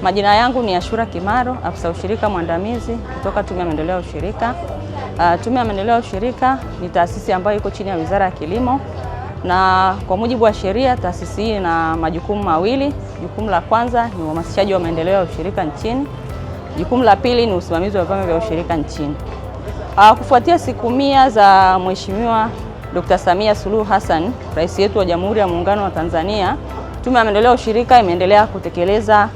Majina yangu ni Ashura Kimaro, afisa ushirika mwandamizi kutoka Tume ya Maendeleo ya Ushirika. Tume ya Maendeleo ya Ushirika ni taasisi ambayo iko chini ya Wizara ya Kilimo, na kwa mujibu wa sheria taasisi hii ina majukumu mawili. Jukumu la kwanza ni uhamasishaji wa maendeleo ya ushirika nchini. Jukumu la pili ni usimamizi wa vyama vya ushirika nchini. Kufuatia siku 100 za Mheshimiwa Dr. Samia Suluhu Hassan, Rais wetu wa Jamhuri ya Muungano wa Tanzania, Tume ya Maendeleo ya Ushirika imeendelea kutekeleza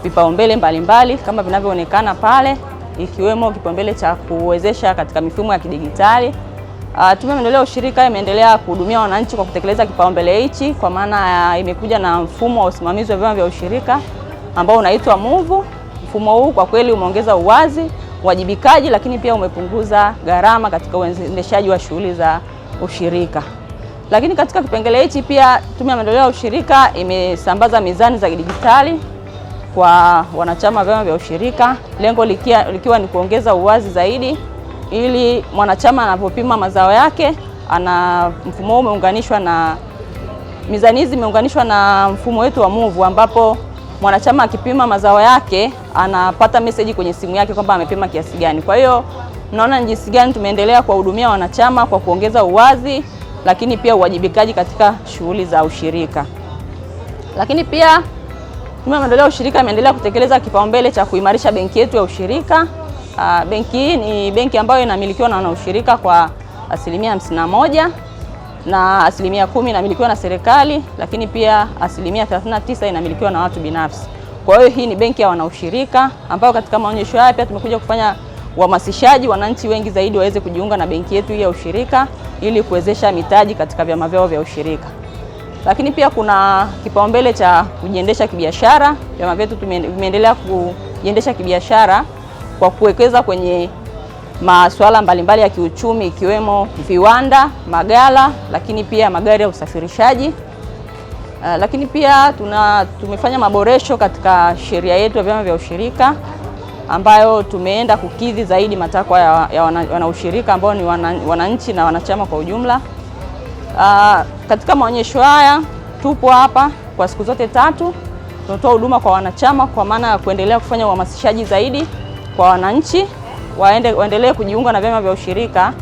vipaumbele mbalimbali kama vinavyoonekana pale, ikiwemo kipaumbele cha kuwezesha katika mifumo ya kidijitali. Tume ya Maendeleo ya Ushirika imeendelea kuhudumia wananchi kwa kutekeleza kipaumbele hichi, kwa maana imekuja na mfumo wa usimamizi wa vyama vya ushirika ambao unaitwa MUVU. Mfumo huu kwa kweli umeongeza uwazi, uwajibikaji, lakini pia umepunguza gharama katika uendeshaji wa shughuli za ushirika. Lakini katika kipengele hichi pia Tume ya Maendeleo ya Ushirika imesambaza mizani za kidijitali kwa wanachama wa vyama vya ushirika, lengo likiwa ni kuongeza uwazi zaidi, ili mwanachama anapopima mazao yake mfumo huu umeunganishwa na mizani hizi imeunganishwa na mfumo wetu wa MUVU, ambapo mwanachama akipima mazao yake anapata message kwenye simu yake kwamba amepima kiasi gani. Kwa hiyo mnaona ni jinsi gani tumeendelea kuwahudumia wanachama kwa kuongeza uwazi, lakini pia uwajibikaji katika shughuli za ushirika. Lakini pia Tume ya Maendeleo ya Ushirika imeendelea kutekeleza kipaumbele cha kuimarisha benki yetu ya ushirika. Benki hii ni benki ambayo inamilikiwa na wanaushirika kwa 51% na 10% inamilikiwa na serikali, lakini pia 39% inamilikiwa na watu binafsi. Kwa hiyo hii ni benki ya wanaushirika ambayo katika maonyesho haya pia tumekuja kufanya uhamasishaji, wananchi wengi zaidi waweze kujiunga na benki yetu hii ya ushirika ili kuwezesha mitaji katika vyama vyao vya ushirika. Lakini pia kuna kipaumbele cha kujiendesha kibiashara. Vyama vyetu vimeendelea kujiendesha kibiashara kwa kuwekeza kwenye masuala mbalimbali ya kiuchumi, ikiwemo viwanda, maghala, lakini pia magari ya usafirishaji. Lakini pia tumefanya maboresho katika sheria yetu ya vyama vya ushirika, ambayo tumeenda kukidhi zaidi matakwa ya wanaushirika ambao ni wananchi na wanachama kwa ujumla. Katika maonyesho haya tupo hapa kwa siku zote 3. Tunatoa huduma kwa wanachama kwa maana ya kuendelea kufanya uhamasishaji zaidi kwa wananchi waendelee kujiunga na vyama vya ushirika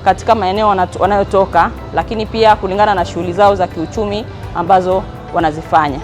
katika maeneo wanayotoka, lakini pia kulingana na shughuli zao za kiuchumi ambazo wanazifanya.